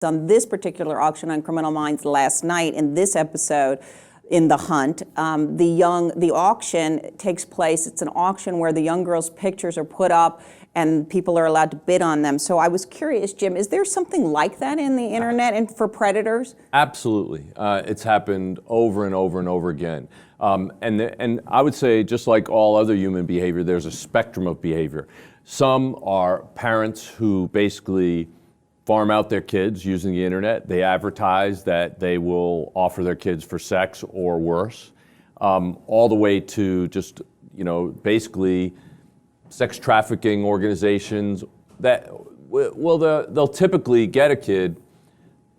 on this particular auction on Criminal Minds last night in this episode in The Hunt. The auction takes place, it's an auction where the young girls' pictures are put up and people are allowed to bid on them. So I was curious, Jim, is there something like that in the internet and for predators? Absolutely. It's happened over and over and over again. And I would say, just like all other human behavior, there's a spectrum of behavior. Some are parents who basically farm out their kids using the internet. They advertise that they will offer their kids for sex or worse, all the way to just, basically sex trafficking organizations that, they'll typically get a kid,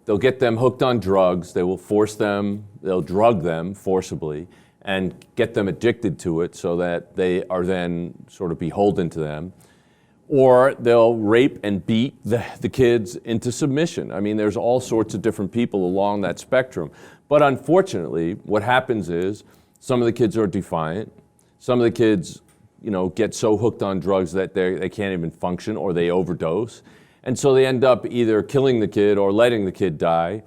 they'll get them hooked on drugs, they'll drug them forcibly and get them addicted to it so that they are then sort of beholden to them. Or they'll rape and beat the kids into submission. I mean, there's all sorts of different people along that spectrum. But unfortunately, what happens is some of the kids are defiant. Some of the kids, get so hooked on drugs that they can't even function, or they overdose. And so they end up either killing the kid or letting the kid die.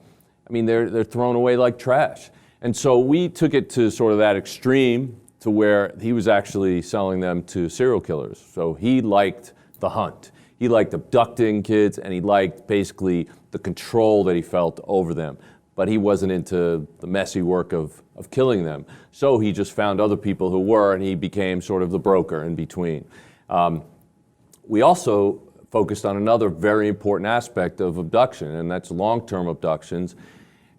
I mean, they're thrown away like trash. And so we took it to sort of that extreme to where he was actually selling them to serial killers. So he liked the hunt. He liked abducting kids, and he liked basically the control that he felt over them. But he wasn't into the messy work of killing them. So he just found other people who were, and he became sort of the broker in between. We also focused on another very important aspect of abduction, and that's long-term abductions.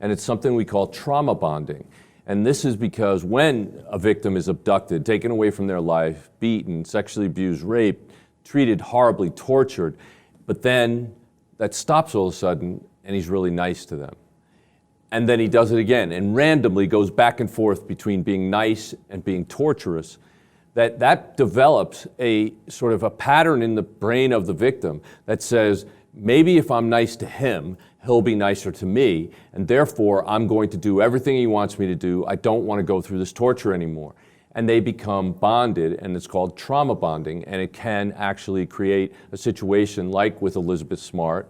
And it's something we call trauma bonding. And this is because when a victim is abducted, taken away from their life, beaten, sexually abused, raped, treated horribly, tortured, but then that stops all of a sudden and he's really nice to them. And then he does it again and randomly goes back and forth between being nice and being torturous. That develops a sort of a pattern in the brain of the victim that says, maybe if I'm nice to him, he'll be nicer to me, and therefore I'm going to do everything he wants me to do. I don't want to go through this torture anymore. And they become bonded, and it's called trauma bonding, and it can actually create a situation like with Elizabeth Smart,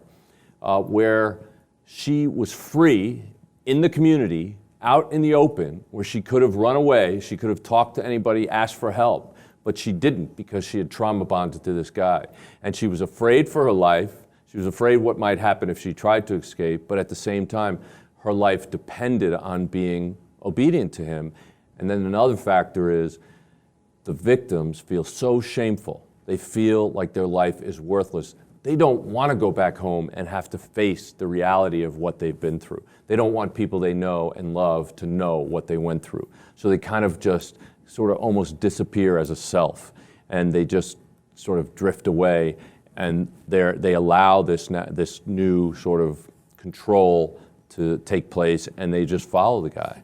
where she was free in the community, out in the open, where she could have run away, she could have talked to anybody, asked for help, but she didn't because she had trauma bonded to this guy. And she was afraid for her life, she was afraid what might happen if she tried to escape, but at the same time, her life depended on being obedient to him. And then another factor is the victims feel so shameful. They feel like their life is worthless. They don't want to go back home and have to face the reality of what they've been through. They don't want people they know and love to know what they went through. So they kind of just sort of almost disappear as a self, and they just sort of drift away, and they allow this new sort of control to take place, and they just follow the guy.